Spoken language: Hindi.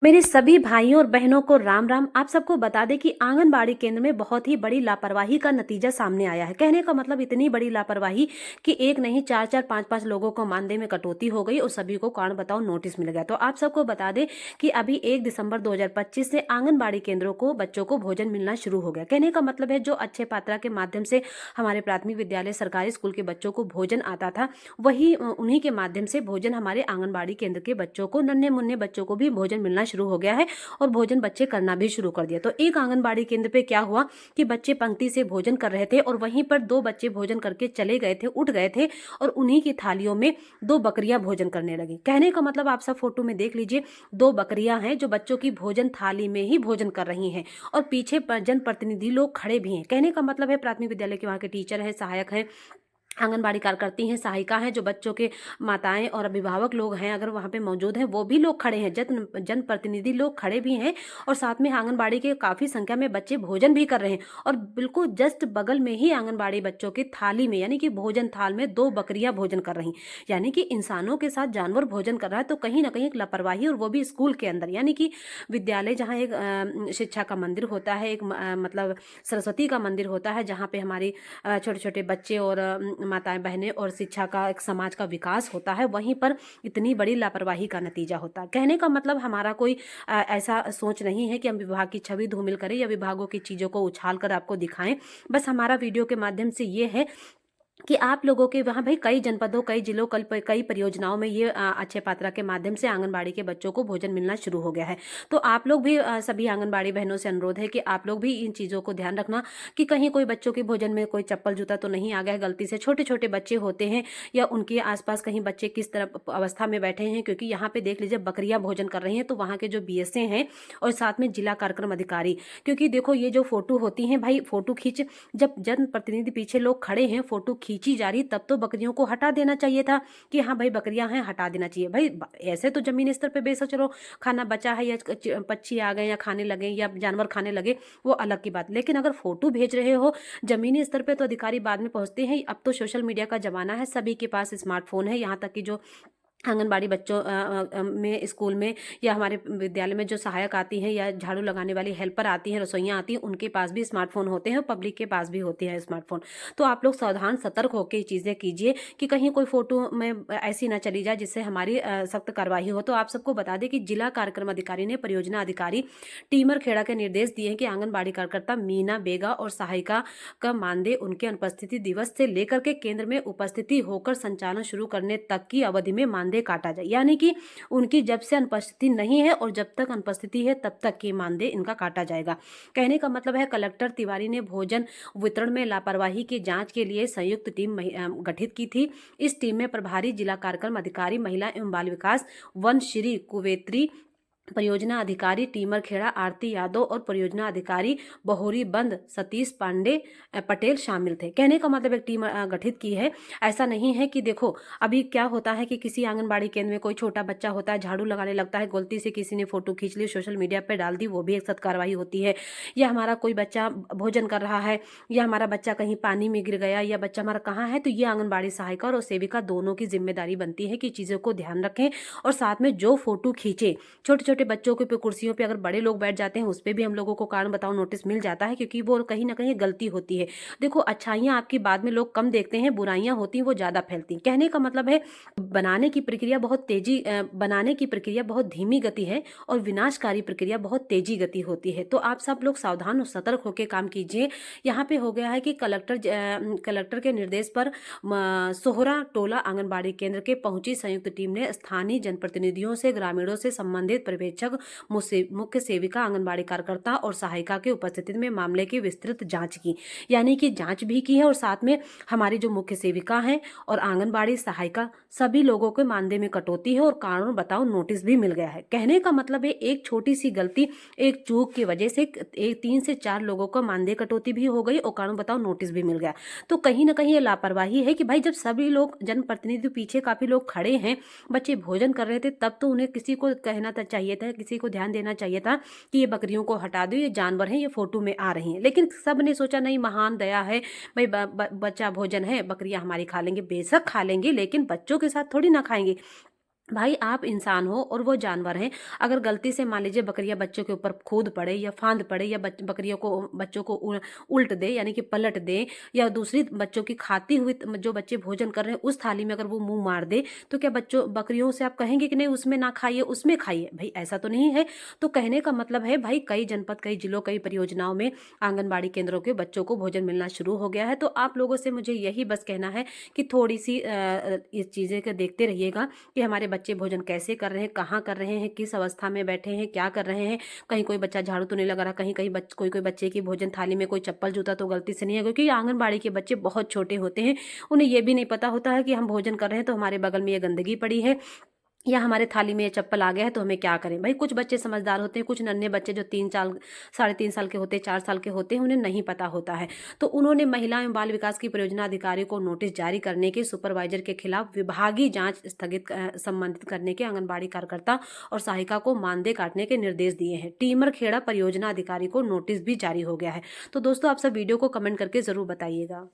मेरे सभी भाइयों और बहनों को राम राम। आप सबको बता दें कि आंगनबाड़ी केंद्र में बहुत ही बड़ी लापरवाही का नतीजा सामने आया है। कहने का मतलब इतनी बड़ी लापरवाही कि एक नहीं चार चार पांच पांच लोगों को मानदेय में कटौती हो गई और सभी को कारण बताओ नोटिस मिल गया। तो आप सबको बता दें कि अभी 1 दिसंबर 2025 से आंगनबाड़ी केंद्रों को बच्चों को भोजन मिलना शुरू हो गया। कहने का मतलब है जो अच्छे पात्रा के माध्यम से हमारे प्राथमिक विद्यालय सरकारी स्कूल के बच्चों को भोजन आता था, वही उन्हीं के माध्यम से भोजन हमारे आंगनबाड़ी केंद्र के बच्चों को, नन्हे मुन्ने बच्चों को भी भोजन मिलना शुरू हो गया है और भोजन बच्चे करना भी शुरू कर दिया। तो एक आंगनबाड़ी केंद्र पे क्या हुआ कि बच्चे पंक्ति से भोजन कर रहे थे और वहीं पर 2 बच्चे भोजन करके चले गए थे, उठ गए थे और उन्हीं की थालियों में 2 बकरियां भोजन करने लगी। कहने का मतलब आप सब फोटो में देख लीजिए, 2 बकरियां हैं जो बच्चों की भोजन थाली में ही भोजन कर रही हैं और पीछे जनप्रतिनिधि लोग खड़े भी हैं। कहने का मतलब है प्राथमिक विद्यालय के वहां के टीचर हैं, सहायक हैं, आंगनबाड़ी कार्यकर्ती हैं, सहायिका हैं, जो बच्चों के माताएं और अभिभावक लोग हैं अगर वहां पे मौजूद हैं वो भी लोग खड़े हैं, जनप्रतिनिधि लोग खड़े भी हैं और साथ में आंगनबाड़ी के काफी संख्या में बच्चे भोजन भी कर रहे हैं और बिल्कुल जस्ट बगल में ही आंगनबाड़ी बच्चों की थाली में यानी कि भोजन थाल में 2 बकरियां भोजन कर रही, यानी कि इंसानों के साथ जानवर भोजन कर रहा है। तो कहीं ना कहीं एक लापरवाही, और वो भी स्कूल के अंदर, यानी कि विद्यालय जहाँ एक शिक्षा का मंदिर होता है, एक मतलब सरस्वती का मंदिर होता है जहाँ पे हमारी छोटे छोटे बच्चे और माताएं बहनें और शिक्षा का, एक समाज का विकास होता है, वहीं पर इतनी बड़ी लापरवाही का नतीजा होता है। कहने का मतलब हमारा कोई ऐसा सोच नहीं है कि हम विभाग की छवि धूमिल करें या विभागों की चीज़ों को उछाल कर आपको दिखाएं। बस हमारा वीडियो के माध्यम से ये है कि आप लोगों के वहाँ भाई कई जनपदों, कई जिलों, कई परियोजनाओं में ये अच्छे पात्रा के माध्यम से आंगनबाड़ी के बच्चों को भोजन मिलना शुरू हो गया है। तो आप लोग भी सभी आंगनबाड़ी बहनों से अनुरोध है कि आप लोग भी इन चीज़ों को ध्यान रखना कि कहीं कोई बच्चों के भोजन में कोई चप्पल जूता तो नहीं आ गया है गलती से। छोटे छोटे बच्चे होते हैं या उनके आसपास कहीं बच्चे किस तरह अवस्था में बैठे हैं, क्योंकि यहाँ पे देख लीजिए बकरियां भोजन कर रही हैं तो वहाँ के जो बीएसए हैं और साथ में जिला कार्यक्रम अधिकारी, क्योंकि देखो ये जो फोटो होती हैं भाई, फोटो खींच, जब जनप्रतिनिधि पीछे लोग खड़े हैं, फोटो खींची जा रही, तब तो बकरियों को हटा देना चाहिए था कि हाँ भाई बकरियां हैं, हटा देना चाहिए भाई। ऐसे तो जमीनी स्तर पे बेशक चलो खाना बचा है या पक्षी आ गए या खाने लगे या जानवर खाने लगे, वो अलग की बात, लेकिन अगर फोटो भेज रहे हो जमीनी स्तर पे तो अधिकारी बाद में पहुंचते हैं। अब तो सोशल मीडिया का जमाना है, सभी के पास स्मार्टफोन है, यहाँ तक कि जो आंगनबाड़ी बच्चों में स्कूल में या हमारे विद्यालय में जो सहायक आती हैं या झाड़ू लगाने वाली हेल्पर आती हैं, रसोइयाँ आती हैं, उनके पास भी स्मार्टफोन होते हैं और पब्लिक के पास भी होते हैं स्मार्टफोन। तो आप लोग सावधान सतर्क होकर चीज़ें कीजिए कि कहीं कोई फोटो में ऐसी ना चली जाए जिससे हमारी सख्त कार्रवाई हो। तो आप सबको बता दें कि जिला कार्यक्रम अधिकारी ने परियोजना अधिकारी टीमर खेड़ा के निर्देश दिए हैं कि आंगनबाड़ी कार्यकर्ता मीना बेगा और सहायिका का मानदेय उनके अनुपस्थिति दिवस से लेकर के केंद्र में उपस्थिति होकर संचालन शुरू करने तक की अवधि में मानदेय काटा जाए, यानी कि उनकी जब से अनुपस्थिति नहीं है और जब तक अनुपस्थिति है तब तक की मानदेय इनका काटा जाएगा। कहने का मतलब है कलेक्टर तिवारी ने भोजन वितरण में लापरवाही की जांच के लिए संयुक्त टीम गठित की थी। इस टीम में प्रभारी जिला कार्यक्रम अधिकारी महिला एवं बाल विकास वन श्री कुवेत्री, परियोजना अधिकारी टीमर खेड़ा आरती यादव और परियोजना अधिकारी बहोरी बंद सतीश पांडे पटेल शामिल थे। कहने का मतलब एक टीम गठित की है। ऐसा नहीं है कि देखो अभी क्या होता है कि किसी आंगनबाड़ी केंद्र में कोई छोटा बच्चा होता है, झाड़ू लगाने लगता है, गलती से किसी ने फोटो खींच ली, सोशल मीडिया पर डाल दी, वो भी एक सख्त कार्रवाई होती है। या हमारा कोई बच्चा भोजन कर रहा है या हमारा बच्चा कहीं पानी में गिर गया या बच्चा हमारा कहाँ है, तो ये आंगनबाड़ी सहायिका और सेविका दोनों की जिम्मेदारी बनती है कि चीज़ों को ध्यान रखें और साथ में जो फोटो खींचे, छोटे छोटे बच्चों के पे कुर्सियों पे अगर बड़े लोग बैठ जाते हैं उस पर भी हम लोगों को कारण बताओ नोटिस मिल जाता है, क्योंकि वो कहीं ना कहीं गलती होती है। देखो अच्छाइयाँ आपकी बाद में लोग कम देखते हैं, बुराइयां होती हैं वो ज़्यादा फैलती। कहने का मतलब है बनाने की प्रक्रिया बहुत तेजी, बनाने की प्रक्रिया बहुत धीमी गति है और विनाशकारी प्रक्रिया बहुत तेजी गति होती है। तो आप सब लोग सावधान और सतर्क होकर काम कीजिए। यहाँ पे हो गया है कि कलेक्टर के निर्देश पर सोहरा टोला आंगनबाड़ी केंद्र के पहुंची संयुक्त टीम ने स्थानीय जनप्रतिनिधियों से, ग्रामीणों से संबंधित पर्यवेक्षक, मुख्य सेविका, आंगनबाड़ी कार्यकर्ता और सहायिका की उपस्थिति में मामले की विस्तृत जांच की, यानी कि जांच भी की है और साथ में हमारी जो मुख्य सेविका हैं और आंगनबाड़ी सहायिका सभी लोगों के मानदेय में कटौती है और कारण बताओ नोटिस भी मिल गया है। कहने का मतलब है एक छोटी सी गलती, एक चूक की वजह से 3 से 4 लोगों को मानदेय कटौती भी हो गई और कारण बताओ नोटिस भी मिल गया। तो कहीं ना कहीं ये लापरवाही है कि भाई जब सभी लोग, जनप्रतिनिधि पीछे काफी लोग खड़े हैं, बच्चे भोजन कर रहे थे, तब तो उन्हें किसी को कहना चाहिए था, किसी को ध्यान देना चाहिए था कि ये बकरियों को हटा दो, ये जानवर हैं, ये फोटो में आ रही हैं। लेकिन सब ने सोचा नहीं, महान दया है भाई, बच्चा भोजन है, बकरियां हमारी खा लेंगे। बेशक खा लेंगे लेकिन बच्चों के साथ थोड़ी ना खाएंगे। भाई आप इंसान हो और वो जानवर हैं। अगर गलती से मान लीजिए बकरियां बच्चों के ऊपर कूद पड़े या फांद पड़े या बकरियों को बच्चों को उल्ट दे यानी कि पलट दे, या दूसरी बच्चों की खाती हुई जो बच्चे भोजन कर रहे हैं उस थाली में अगर वो मुंह मार दे, तो क्या बच्चों बकरियों से आप कहेंगे कि नहीं उसमें ना खाइए उसमें खाइए? भाई ऐसा तो नहीं है। तो कहने का मतलब है भाई कई जनपद, कई जिलों, कई परियोजनाओं में आंगनबाड़ी केंद्रों के बच्चों को भोजन मिलना शुरू हो गया है। तो आप लोगों से मुझे यही बस कहना है कि थोड़ी सी इस चीज़ें को देखते रहिएगा कि हमारे बच्चे भोजन कैसे कर रहे हैं, कहाँ कर रहे हैं, किस अवस्था में बैठे हैं, क्या कर रहे हैं। कहीं कोई बच्चा झाड़ू तो नहीं लगा रहा, कहीं कहीं कोई कोई बच्चे की भोजन थाली में कोई चप्पल जूता तो गलती से नहीं है, क्योंकि आंगनबाड़ी के बच्चे बहुत छोटे होते हैं। उन्हें ये भी नहीं पता होता है कि हम भोजन कर रहे हैं तो हमारे बगल में ये गंदगी पड़ी है या हमारे थाली में ये चप्पल आ गया है तो हमें क्या करें। भाई कुछ बच्चे समझदार होते हैं, कुछ नन्हे बच्चे जो 3 साल, 3.5 साल के होते हैं, 4 साल के होते हैं, उन्हें नहीं पता होता है। तो उन्होंने महिला एवं बाल विकास की परियोजना अधिकारी को नोटिस जारी करने के, सुपरवाइजर के खिलाफ विभागीय जांच स्थगित संबंधित करने के, आंगनबाड़ी कार्यकर्ता और सहायिका को मानदेय काटने के निर्देश दिए हैं। टीमरखेड़ा परियोजना अधिकारी को नोटिस भी जारी हो गया है। तो दोस्तों आप सब वीडियो को कमेंट करके जरूर बताइएगा।